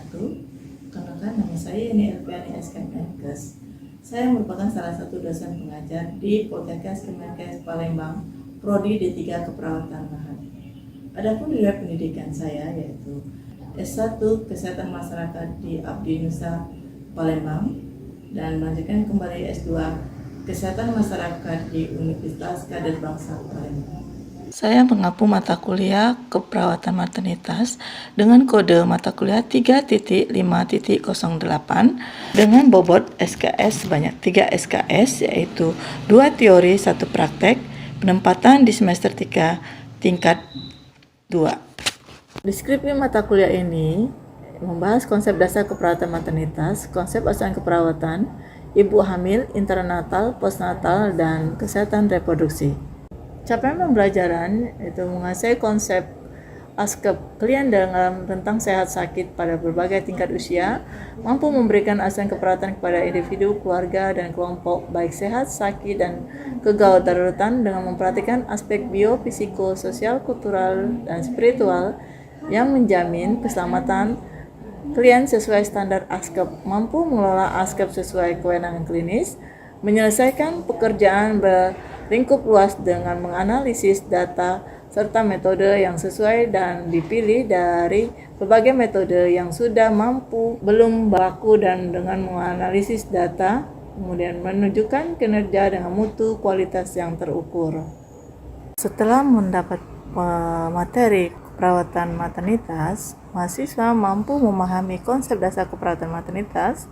wabarakatuh. Kenalkan, nama saya Yeni Elviani SKMKes. Saya merupakan salah satu dosen pengajar di Poltekkes Kemenkes Palembang, Prodi D3 Keperawatan Lahan. Adapun nilai pendidikan saya yaitu S1 Kesehatan Masyarakat di Abdi Nusa Palembang dan melanjutkan kembali S2 Kesehatan Masyarakat di Universitas Kader Bangsa Palembang. Saya mengampu mata kuliah keperawatan maternitas dengan kode mata kuliah 3.5.08 dengan bobot SKS sebanyak 3 SKS, yaitu 2 teori 1 praktek, penempatan di semester 3 tingkat 2. Deskripsi mata kuliah ini membahas konsep dasar keperawatan maternitas, konsep asuhan keperawatan, ibu hamil, intranatal, postnatal, dan kesehatan reproduksi. Capaian pembelajaran itu menguasai konsep ASKEP klien dalam rentang sehat sakit pada berbagai tingkat usia, mampu memberikan asuhan keperawatan kepada individu, keluarga, dan kelompok baik sehat, sakit, dan kegawat daruratan dengan memperhatikan aspek biofisiko, sosial, kultural, dan spiritual yang menjamin keselamatan klien sesuai standar ASKEP, mampu mengelola ASKEP sesuai kewenangan klinis, menyelesaikan pekerjaan berlingkup luas dengan menganalisis data serta metode yang sesuai dan dipilih dari berbagai metode yang sudah mampu, belum baku, dan dengan menganalisis data kemudian menunjukkan kinerja dengan mutu kualitas yang terukur. Setelah mendapat materi keperawatan maternitas, mahasiswa mampu memahami konsep dasar keperawatan maternitas,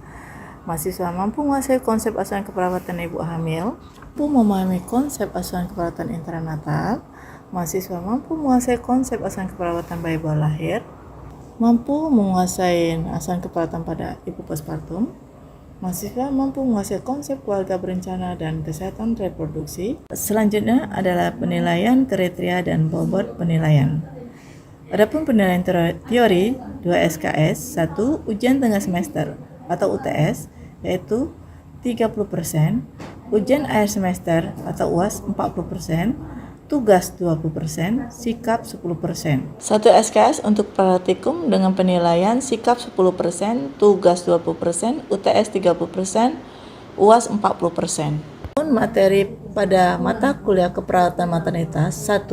mahasiswa mampu menguasai konsep asuhan keperawatan ibu hamil, mampu memahami konsep asuhan keperawatan intranatal, mahasiswa mampu menguasai konsep asuhan keperawatan bayi bawah lahir, mampu menguasai asuhan keperawatan pada ibu postpartum, mahasiswa mampu menguasai konsep keluarga berencana dan kesehatan reproduksi. Selanjutnya adalah penilaian kriteria dan bobot penilaian. Adapun penilaian teori 2 SKS, 1 ujian tengah semester atau UTS yaitu 30%, ujian akhir semester atau UAS 40%, tugas 20%, sikap 10%. 1 SKS untuk praktikum dengan penilaian sikap 10%, tugas 20%, UTS 30%, UAS 40%. Materi pada mata kuliah keperawatan maternitas: 1.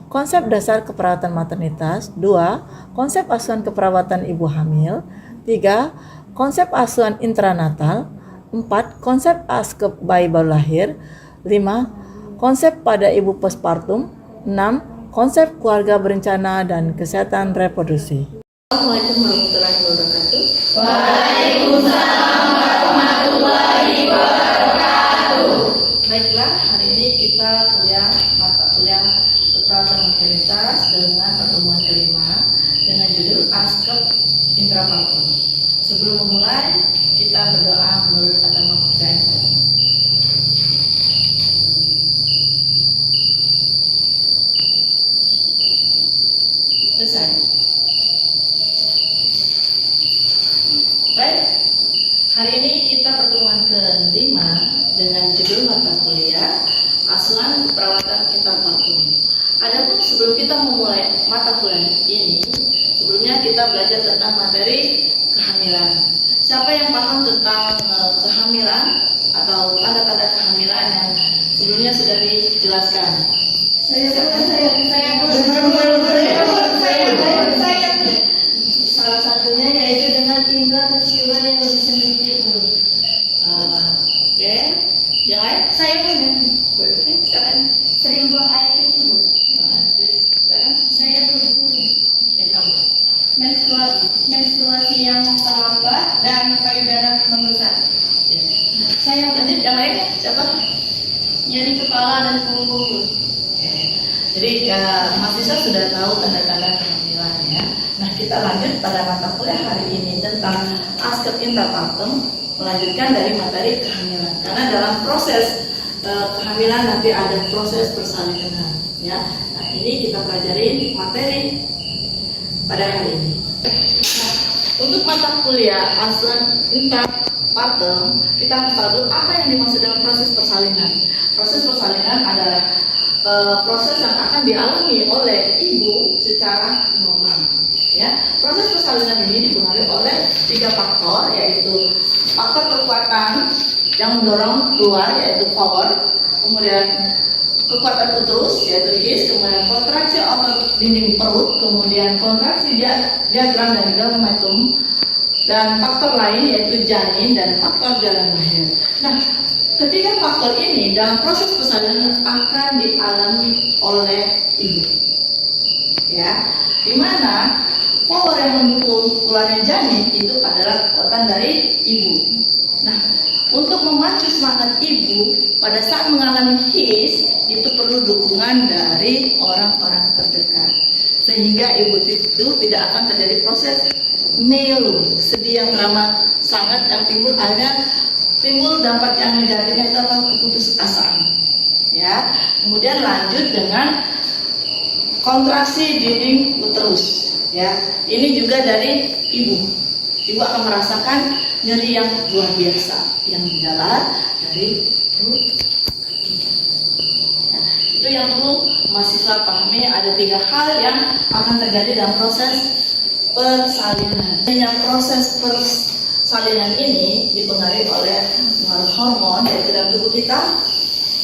Konsep dasar keperawatan maternitas. 2. Konsep asuhan keperawatan ibu hamil. 3. Konsep asuhan intranatal. 4. Konsep ASKEP bayi baru lahir. 5. Konsep pada ibu postpartum. 6. Konsep keluarga berencana dan kesehatan reproduksi. Assalamualaikum warahmatullahi wabarakatuh. Waalaikumsalam warahmatullahi wabarakatuh. Baiklah, hari ini kita mata kuliah keperawatan maternitas dengan pertemuan kelima dengan judul ASKEP intrapartum. Sebelum memulai, kita berdoa menurut agama percaya. Selesai. Baik, hari ini kita pertemuan kelima dengan judul mata kuliah asuhan keperawatan intrapartum. Adapun sebelum kita memulai mata kuliah ini, sebelumnya kita belajar tentang materi kehamilan. Siapa yang paham tentang kehamilan atau tanda-tanda kehamilan yang sebelumnya sudah dijelaskan? Salah satunya yaitu dengan indera penciuman yang lebih sensitif. Oke, yang lain? Saya punya Sekarang sering buang air kecil. Saya menstruasi yang terlambat dan payudara membesar. Saya lanjut, yang lain siapa? nyeri kepala dan punggung. Jadi mahasiswa sudah tahu tanda-tanda kehamilan ya. Nah, kita lanjut pada mata kuliah hari ini tentang ASKEP intrapartum, melanjutkan dari materi kehamilan. Karena dalam proses kehamilan nanti ada proses persalinan ya. Nah, ini kita pelajari materi pada hari ini. Untuk mata kuliah asuhan intrapartum, kita harus tahu dulu apa yang dimaksud dengan proses persalinan. Proses persalinan adalah proses yang akan dialami oleh ibu secara normal. Ya, proses persalinan ini dipengaruhi oleh 3 faktor, yaitu faktor kekuatan yang mendorong keluar yaitu power, kemudian kekuatan uterus yaitu his, kemudian kontraksi otot dinding perut, kemudian kontraksi diagram dan gelmatum, dan faktor lain yaitu janin dan faktor jalan lahir. Nah, ketiga faktor ini dalam proses persalinan akan dialami oleh ibu. Ya, dimana power yang mendukung keluarnya janin itu adalah kekuatan dari ibu. Nah, untuk memacu semangat ibu pada saat mengalami his itu perlu dukungan dari orang-orang terdekat, sehingga ibu itu tidak akan terjadi proses melu, sedih yang lama sangat yang timbul dampak yang negatifnya itu adalah keputusasaan. Ya, kemudian lanjut dengan kontraksi dinding uterus. Ya, ini juga dari ibu. Ibu akan merasakan nyeri yang luar biasa yang menjalar dari perut. Ya, itu yang perlu mahasiswa pahami. Ada 3 hal yang akan terjadi dalam proses persalinan. Yang proses persalinan ini dipengaruhi oleh pengaruh hormon, yaitu dalam tubuh kita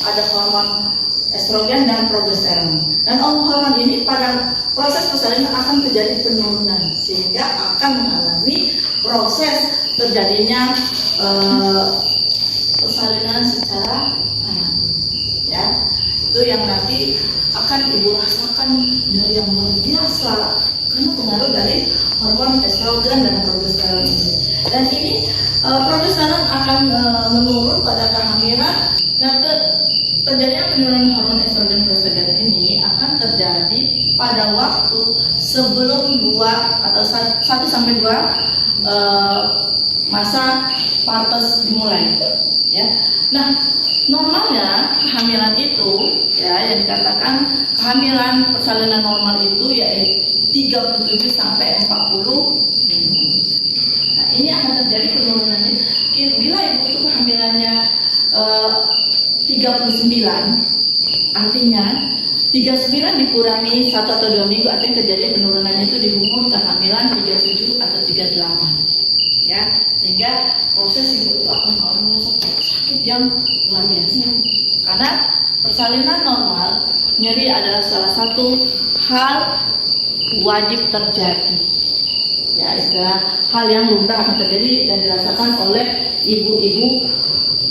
ada hormon estrogen dan progesteron. Dan hormon ini pada proses persalinan akan terjadi penurunan, sehingga akan mengalami proses terjadinya persalinan secara alami. Ya, itu yang nanti akan ibu rasakan nyeri yang luar biasa karena pengaruh dari hormon estrogen dan progesteron ini. Dan ini progesteron akan menurun pada kehamilan. Nah, terjadinya penurunan hormon estrogen dan progesteron ini akan terjadi pada waktu sebelum 2 atau 1 sampai 2 masa partos dimulai. Ya. Nah, normalnya kehamilan itu ya yang dikatakan kehamilan persalinan normal itu yaitu 37 sampai 40 minggu. Nah, ini akan terjadi penurunannya bila ibu itu kehamilannya 39, artinya 39 dikurangi 1 atau 2 minggu artinya terjadi penurunannya itu di umur kehamilan 37 atau 38. Ya, sehingga proses ibu itu akan mengalami sakit yang luar biasa. Karena persalinan normal, nyeri adalah salah satu hal wajib terjadi. Ya, istilah hal yang lumrah akan terjadi dan dirasakan oleh ibu-ibu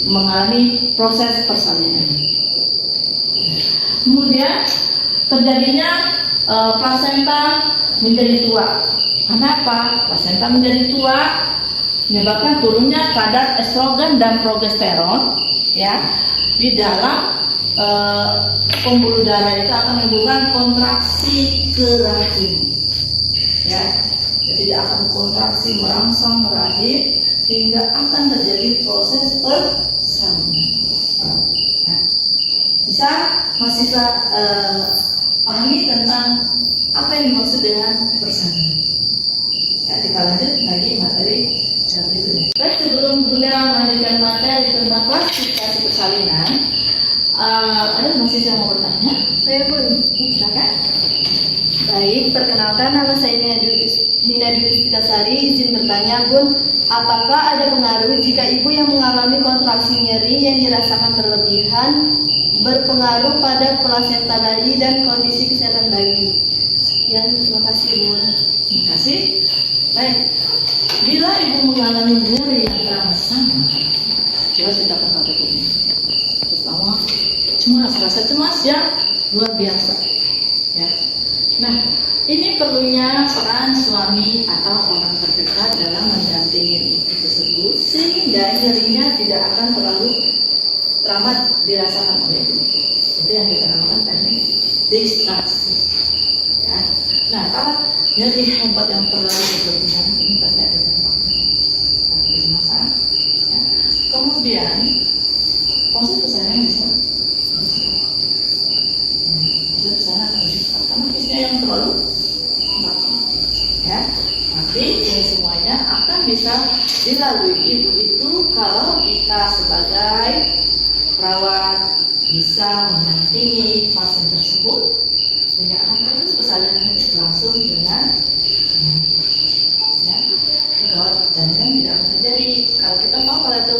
mengalami proses persalinan. Kemudian terjadinya plasenta menjadi tua. Kenapa? Plasenta menjadi tua menyebabkan turunnya kadar estrogen dan progesteron ya di dalam pembuluh darah itu akan menimbulkan kontraksi ke rahim. Ya, jadi dia akan kontraksi merangsang rahim sehingga akan terjadi proses persalinan. Nah, bisa mahasiswa pahami tentang apa yang dimaksud dengan persalinan. Ya, kita lanjut lagi materi berikutnya. Baik, sebelum Bunda melanjutkan materi tentang klasifikasi persalinan, ada mahasiswa yang mau bertanya? Saya pun. Silakan. Baik, perkenalkan nama saya Nina Dwi Puspitasari. Izin bertanya, Bun, apakah ada pengaruh jika ibu yang mengalami kontraksi nyeri yang dirasakan berlebihan berpengaruh pada plasenta bayi dan kondisi kesehatan bayi? Sekian, terima kasih, Bun. Terima kasih. Baik, bila ibu mengalami nyeri yang teramat sama, coba ceritakan pada ibu. Pertama, cemas, rasa cemas yang luar biasa. Ya. Nah, ini perlunya peran suami atau orang terdekat dalam mendampingi ibu tersebut sehingga nyerinya tidak akan terlalu teramat dirasakan oleh ibu. Itu yang kita namakan teknik distraksi. Ya. Nah, kalau nyeri hebat yang terlalu berlebihan ini pasti ada dampaknya, ada masalah. Ya. Kemudian proses persalinan bisa karena isinya yang terlalu ya, tapi ini semuanya akan bisa dilalui ibu itu kalau kita sebagai perawat bisa mendampingi pasien tersebut sehingga akan terus persalinan berlangsung dengan ya, gawat dan yang tidak akan terjadi. Kalau kita tahu kalau itu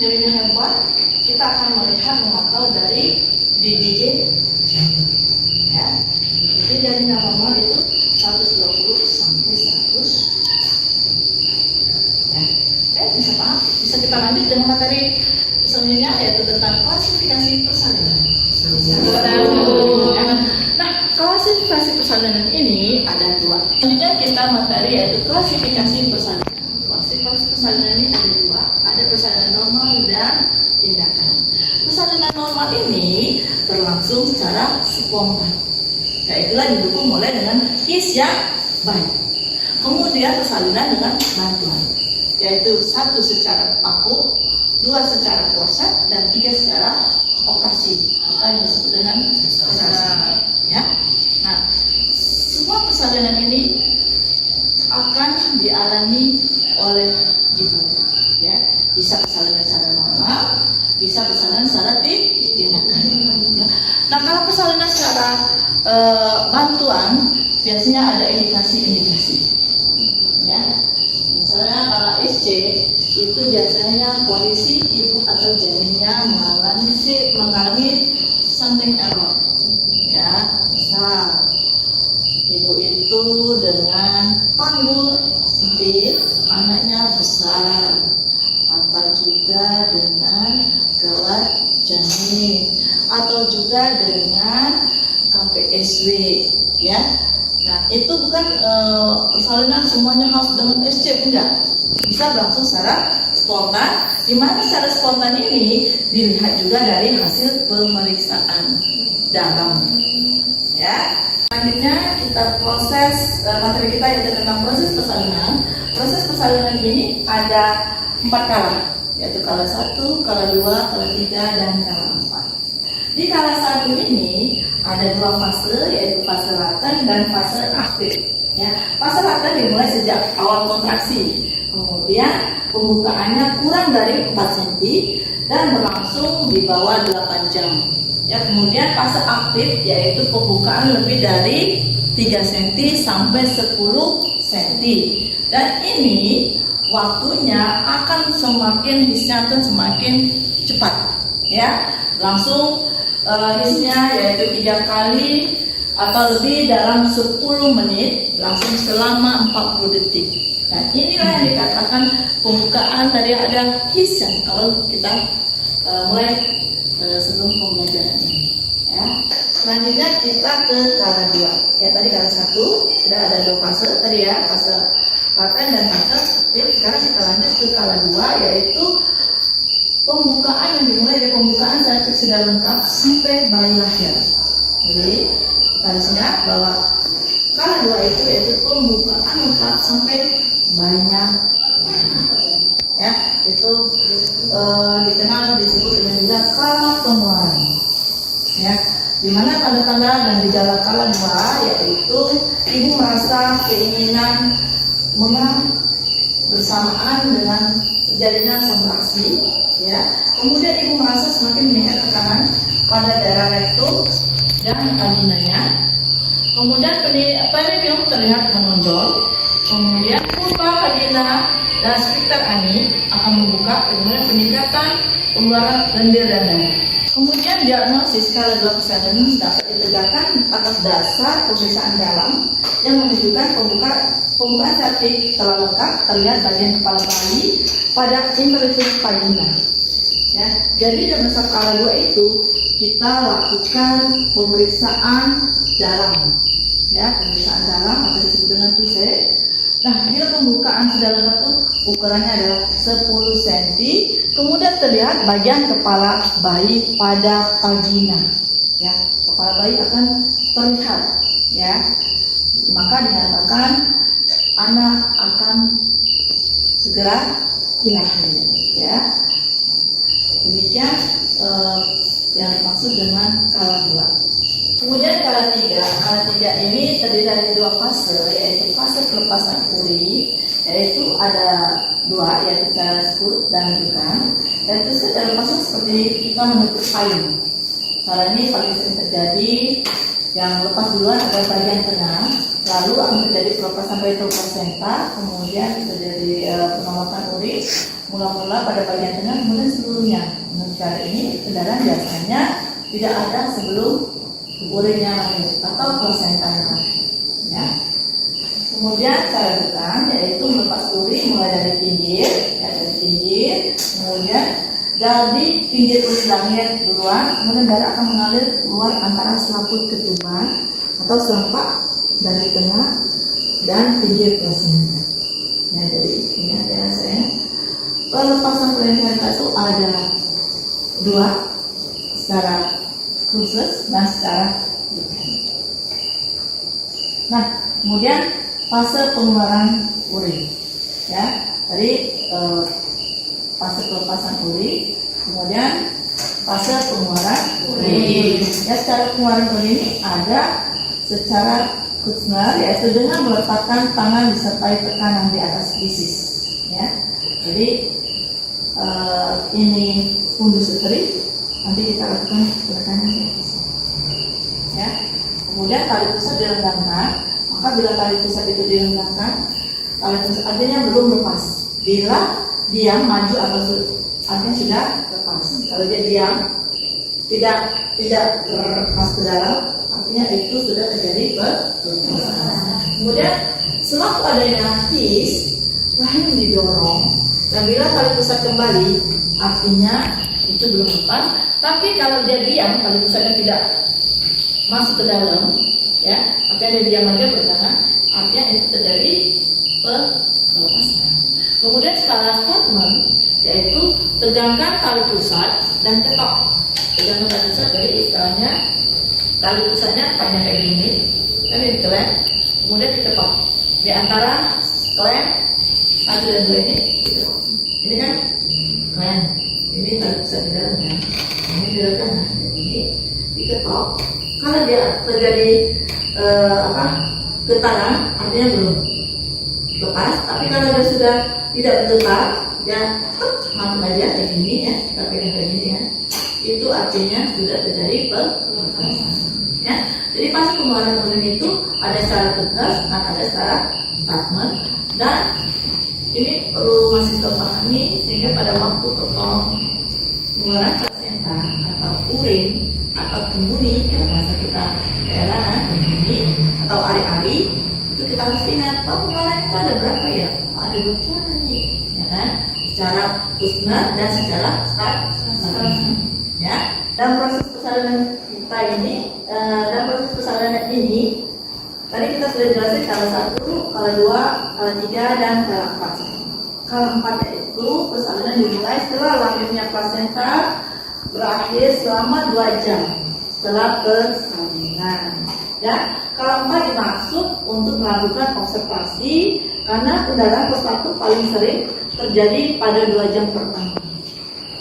nyerinya hebat, kita akan melihat memantau dari DBJ ya. Jadi dari normal itu 120 sampai 100 ya. Bisa paham? Bisa kita lanjut dengan materi selanjutnya yaitu tentang klasifikasi persalinan. Nah, klasifikasi persalinan ini ada dua. Selanjutnya kita materi yaitu klasifikasi persalinan. Klasifikasi persalinan ini ada dua, ada persalinan normal dan tindakan. Persalinan normal ini berlangsung secara spontan, yaitulah didukung oleh dengan his yang baik. Kemudian persalinan dengan bantuan, yaitu 1 secara paku, 2 secara forcep, dan 3 secara operasi atau yang disebut dengan ya. Nah, semua persalinan ini akan dialami oleh ibu ya. Bisa persalinan secara normal, bisa persalinan secara tindakan ya. Nah, kalau persalinan secara bantuan biasanya ada indikasi ya. Misalnya kalau SC itu biasanya kondisi ibu atau janinnya mengalami something error ya. Misal ibu itu dengan panggul sempit, anaknya besar, atau juga dengan gawat janin, atau juga dengan KPSW ya. Nah, itu bukan persalinan semuanya harus dengan SC, enggak. Bisa langsung secara spontan, di mana secara spontan ini dilihat juga dari hasil pemeriksaan dalam ya. Selanjutnya kita proses materi kita yaitu tentang proses persalinan. Proses persalinan ini ada 4 kala, yaitu kala 1, kala 2, kala 3, dan kala 4. Di kala 1 ini ada 2 fase, yaitu fase laten dan fase aktif ya. Fase laten dimulai sejak awal kontraksi, kemudian pembukaannya kurang dari 4 cm dan berlangsung di bawah 8 jam ya. Kemudian fase aktif yaitu pembukaan lebih dari 3 cm sampai 10 cm, dan ini waktunya akan semakin hisnya akan semakin cepat ya. Langsung hisnya yaitu 3 kali atau lebih dalam 10 menit, langsung selama 40 detik. Nah, inilah yang dikatakan pembukaan dari ada his yang kalau kita mulai sebelum pembelajaran ini ya. Selanjutnya kita ke kala 2 ya. Tadi kala 1 sudah ada 2 fase tadi ya, fase laten dan fase aktif. Sekarang kita lanjut ke kala 2 yaitu pembukaan yang dimulai dari pembukaan saat sudah lengkap sampai bayi lahir. Jadi kita harus ingat bahwa kala 2 itu yaitu pembukaan lengkap sampai bayinya ya. Itu dikenal disebut dengan juga kala pengeluaran ya. Dimana tanda-tanda dan gejala kala 2 yaitu ibu merasa keinginan mengang bersamaan dengan terjadinya kontraksi ya. Kemudian ibu merasa semakin meningkat tekanan pada daerah rektum dan vaginanya. Kemudian perineum terlihat menonjol. Kemudian vulva, vagina, dan sphincter ani akan membuka. Kemudian peningkatan pembuangan lendir dan darah. Kemudian diagnosis kala 2 persalinan dapat ditegakkan atas dasar pemeriksaan dalam yang menunjukkan pembukaan cervix telah lengkap, terlihat bagian kepala bayi pada inversus vagina. Ya, jadi dalam skala 2 itu kita lakukan pemeriksaan dalam, ya, pemeriksaan dalam atau disebut dengan TUSE. Nah, bila pembukaan sudah lengkap tuh ukurannya adalah 10 cm, kemudian terlihat bagian kepala bayi pada vagina. Ya, kepala bayi akan terlihat, ya. Maka dinyatakan anak akan segera dilahirkan, ya. Demikian yang dimaksud dengan kala 2. Kemudian kala 3. Kala 3 ini terdiri dari 2 fase, yaitu fase pelepasan uri, yaitu ada 2, yaitu cara skut dan dukan. Dan itu dalam fase seperti kita menutup payung. Cara ini paling sering terjadi. Yang lepas duluan adalah bagian tengah, lalu akan terjadi pelepasan retroplasenta, kemudian terjadi pengamatan uri mula-mula pada bagian tengah, kemudian seluruhnya. Menurut cara ini, kendaraan biasanya tidak ada sebelum urinya lahir atau plasentanya. Ya. Kemudian cara dukan yaitu melepas uri mulai dari pinggir, kemudian dari pinggir uri lahir duluan, kemudian darah akan mengalir keluar antara selaput ketuban atau serempak dari tengah dan pinggir plasenta. Ya, jadi ini ada saya. Pelepasan plasenta itu ada 2, secara khusus dan secara dukan. Nah, kemudian fase pengeluaran uri, ya, tadi fase pelepasan uri, kemudian fase pengeluaran uri. Ya, secara pengeluaran uri ini ada secara Kutzner, yaitu dengan meletakkan tangan disertai tekanan di atas fisis. Ya, jadi ini fundus uteri, nanti kita lakukan penekanan di atas. Ya, kemudian tali pusat direnggangkan. Maka bila tali pusat itu direnggangkan, tali pusat artinya belum lepas. Bila diam maju atau artinya sudah lepas. Kalau dia diam tidak terlepas ke dalam, artinya itu sudah terjadi pelepasan. Kemudian sewaktu adanya his, rahim didorong. Dan bila tali pusat kembali, artinya itu belum lepas. Tapi kalau dia diam, tali pusatnya tidak masuk ke dalam, ya, artinya dia diam aja bertahan, artinya itu terjadi pelepasan. Kemudian skala Hartmann, yaitu tegangkan tali pusat dan ketok. Tegangkan tali pusat, jadi istilahnya tali pusatnya panjang kayak gini, kan ini klem, kemudian diketok di antara klem 1 dan 2 ini. Ini kan klem, ini tali pusat di dalam kan, ini di dalam, ini diketok. Kalau dia terjadi getaran, artinya belum lepas. Tapi kalau dia sudah tidak bergetar, dia masuk aja kayak gini, ya, kita pegang kayak gini, ya, itu artinya sudah terjadi pelepasan. Ya, jadi pas pengeluaran urin itu ada secara tegas dan ada secara Hartmann, dan ini perlu masih terpahami sehingga pada waktu pengeluaran plasenta atau urin atau kembuni, ya, bahasa kita daerah kembuni atau ari-ari, itu kita harus ingat bahwa pengeluaran itu ada berapa, ya? Ada 2 cara nih, ya kan? Secara Kutzner dan secara Hartmann. Ya, dalam proses persalinan kita ini, dalam proses persalinan ini, tadi kita sudah jelasin kala 1, kala 2, kala 3, dan kala 4. Kala 4 itu persalinan dimulai setelah lahirnya plasenta, berakhir selama 2 jam setelah persalinan. Ya, kala 4 dimaksud untuk melakukan observasi karena pendarahan prostata paling sering terjadi pada 2 jam pertama.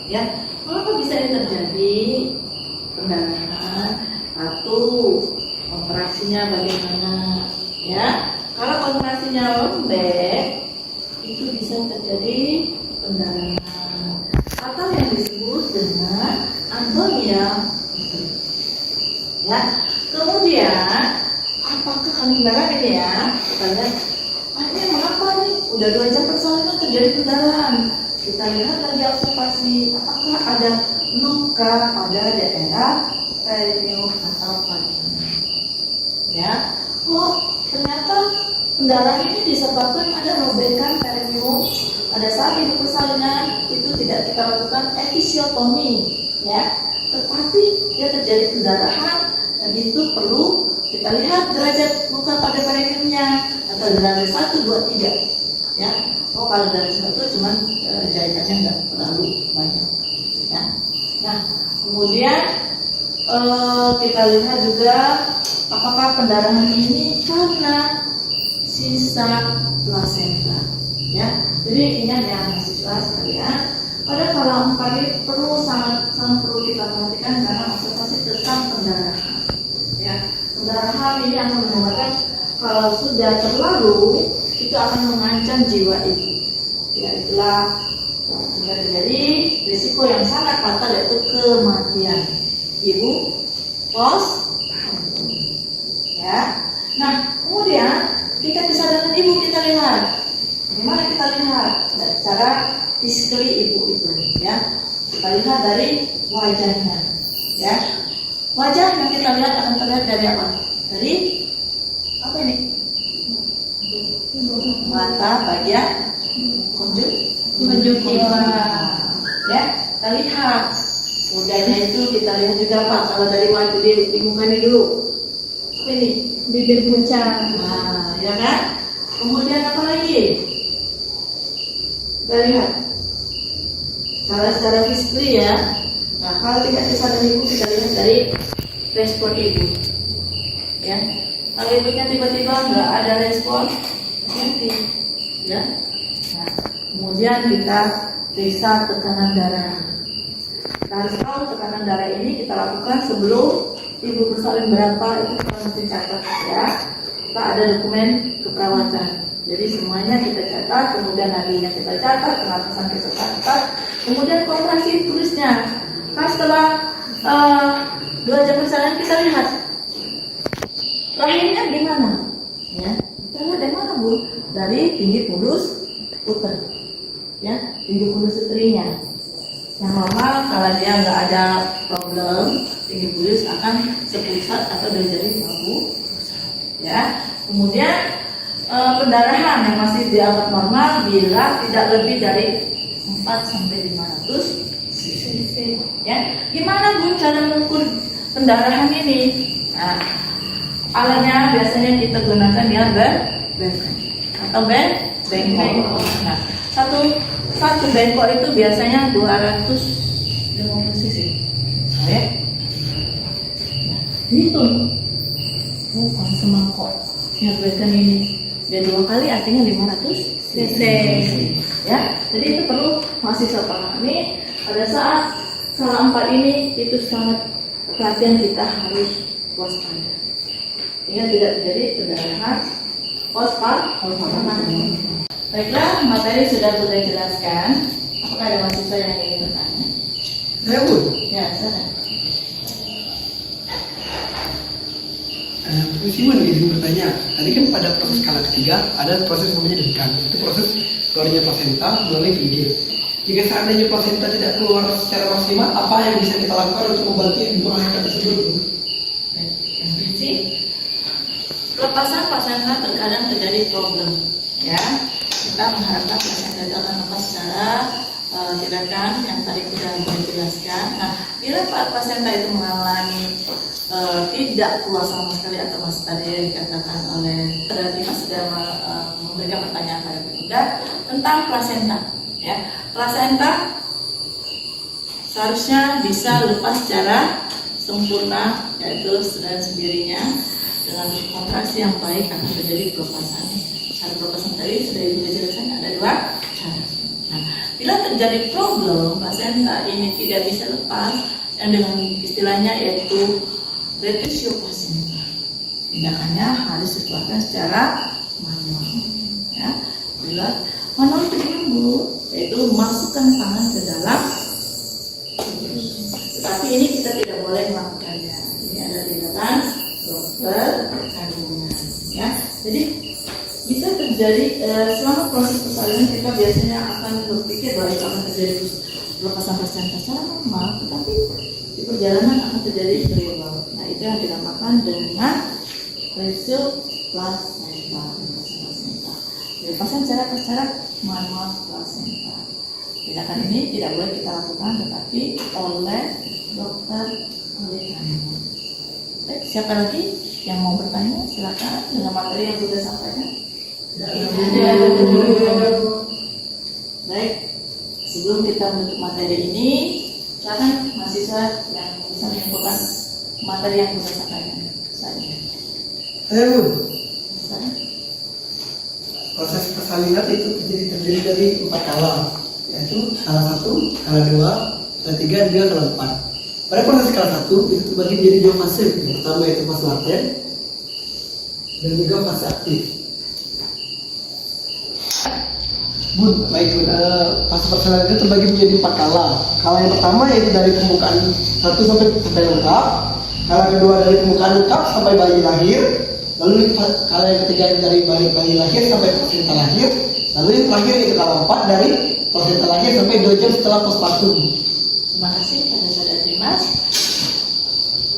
Ya, mengapa bisa ini terjadi? Pendarahan, 1, kontraksinya bagaimana? Ya, kalau kontraksinya lembek, itu bisa terjadi pendarahan atau yang disebut dengan antonia. Ya, kemudian apakah pendarahan ini, ya, kita lihat, ini mengapa nih? Udah 2 jam persalinan terjadi pendarahan. Kita lihat lagi observasi, apakah ada luka pada daerah perineum atau vagina. Ya, ternyata pendarahan ini disebabkan ada robekan perineum. Pada saat ibu persalinan itu tidak kita lakukan episiotomi, ya, tetapi dia terjadi pendarahan dan itu perlu kita lihat derajat luka pada perineumnya atau derajat 1, 2, 3, ya. Kalau derajat 1 cuma jahitannya nggak terlalu banyak, ya. Nah, kemudian kita lihat juga apakah pendarahan ini karena sisa plasenta. Ya, jadi ingat ya mahasiswa sekalian, pada kala 4 ini sangat perlu kita perhatikan karena observasi tentang pendarahan. Ya, pendarahan ini akan menyebabkan kalau sudah terlalu itu akan mengancam jiwa ibu. Ya, itulah sehingga terjadi risiko yang sangat fatal yaitu kematian ibu postpartum. Ya, nah kemudian tingkat kesadaran ibu kita lihat. Bagaimana kita lihat dari cara physically ibu itu, ya. Kita lihat dari wajahnya, ya. Wajah yang kita lihat akan terlihat dari apa? Dari apa ini? Mata bagian konjungtiva, ya. Kita lihat. Mudahnya itu kita lihat juga Pak. Kalau dari wajah di muka ini dulu, apa ini? Bibir pucat. Nah, ya kan? Kemudian apa lagi? Kita lihat secara physically ya. Nah, kalau tingkat kesadaran ibu kita lihat dari respon ibu, ya. Kalau ibunya tiba-tiba nggak ada respon, nanti, ya. Nah, kemudian kita periksa tekanan darah. Kita harus tahu tekanan darah ini kita lakukan sebelum ibu bersalin berapa itu kita mesti catat, ya. Kita ada dokumen keperawatan. Jadi semuanya kita catat, kemudian nadinya kita catat, pernapasan kita catat, kemudian kontraksi tulisnya. Nah, setelah 2 jam persalinan kita lihat rahimnya di mana, ya. Kita lihat dari mana Bu? Dari tinggi pundus uter, ya, tinggi pundus uterinya. Yang normal kalau dia nggak ada problem tinggi pundus akan sepusat atau dari bahu, ya. Kemudian pendarahan yang masih dianggap normal bila tidak lebih dari 4 sampai 500 cc. Ya, gimana Bu cara mengukur pendarahan ini? Nah, alatnya biasanya kita gunakan ya bengkok. Nah, satu bengkok itu biasanya 250 cc. Ya. Nah, hitung. Bukan semangkok. Yang berikan ini. Dia 2 kali artinya 500 cc. Ya, jadi itu perlu mahasiswa pahami pada saat skala 4 ini itu sangat perhatian kita harus waspada. Sehingga tidak terjadi pendarahan postpartum. Baiklah, materi sudah kita jelaskan. Apakah ada mahasiswa yang ingin bertanya? Ya Bu. Ya, silakan. Musiman izin bertanya, tadi kan pada proses skala ketiga ada proses namanya demikan, itu proses keluarnya plasenta melalui pinggir. Jika seandainya plasenta tidak keluar secara maksimal, apa yang bisa kita lakukan untuk membantu ibu melahirkan tersebut? Yang prinsip, pelepasan plasenta terkadang terjadi problem, ya. Kita mengharapkan plasenta itu akan lepas secara tindakan yang tadi sudah dijelaskan. Nah, bila plasenta itu mengalami tidak keluar sama sekali atau mas tadi yang dikatakan oleh Dimas sudah memberikan pertanyaan pada kita tentang plasenta, ya. Plasenta seharusnya bisa lepas secara sempurna, yaitu dengan sendirinya dengan kontraksi yang baik akan terjadi pelepasan. Cara pelepasan tadi sudah dijelaskan ada 2 cara. Nah, bila terjadi problem plasenta ini tidak bisa lepas, yang dengan istilahnya yaitu retusio plasenta, tindakannya harus dikeluarkan secara manual, ya. Bila manual itu Bu, yaitu masukkan tangan ke dalam, tetapi ini kita tidak boleh melakukannya. Ini ada tindakan dokter kandungan, ya. Jadi bisa terjadi selama proses persalinan kita biasanya akan berpikir bahwa itu akan terjadi pelepasan plasenta secara normal, tetapi di perjalanan akan terjadi perilaku. Nah, itu yang dinamakan dengan ratio plasenta. Pelepasan secara manual plasenta. Tindakan ini tidak boleh kita lakukan, tetapi oleh dokter kandungan. Baik, siapa lagi yang mau bertanya? Silakan dengan materi yang sudah sampaikan. Baik, sebelum kita menutup materi ini, silakan mahasiswa yang bisa menyimpulkan materi yang sudah sampaikan. Saya. Bu. proses persalinan itu terdiri dari 4 kala, yaitu kala 1, kala 2, kala 3, dan juga kala 4. Pada proses kala 1 itu terbagi menjadi 2 fase. Yang pertama yaitu fase laten dan juga fase aktif. Bun, baik Bun. Fase persalinan itu terbagi menjadi 4 kala. Kala yang pertama yaitu dari pembukaan 1 sampai lengkap. Kala kedua dari pembukaan lengkap sampai bayi lahir. Lalu kala yang ketiga dari bayi lahir sampai plasenta lahir. Lalu yang terakhir itu kala 4 dari plasenta lahir sampai 2 jam setelah postpartum. Terima kasih pada saudara Dimas.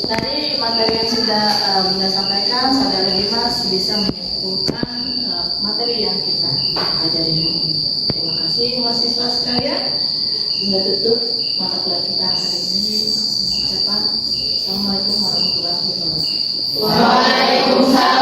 Tadi materi yang sudah Bunda sampaikan, saudara Dimas bisa menyimpulkan materi yang kita pelajari. Terima kasih mahasiswa sekalian. Bunda tutup mata kuliah kita hari ini. Assalamualaikum warahmatullahi wabarakatuh. Waalaikumsalam.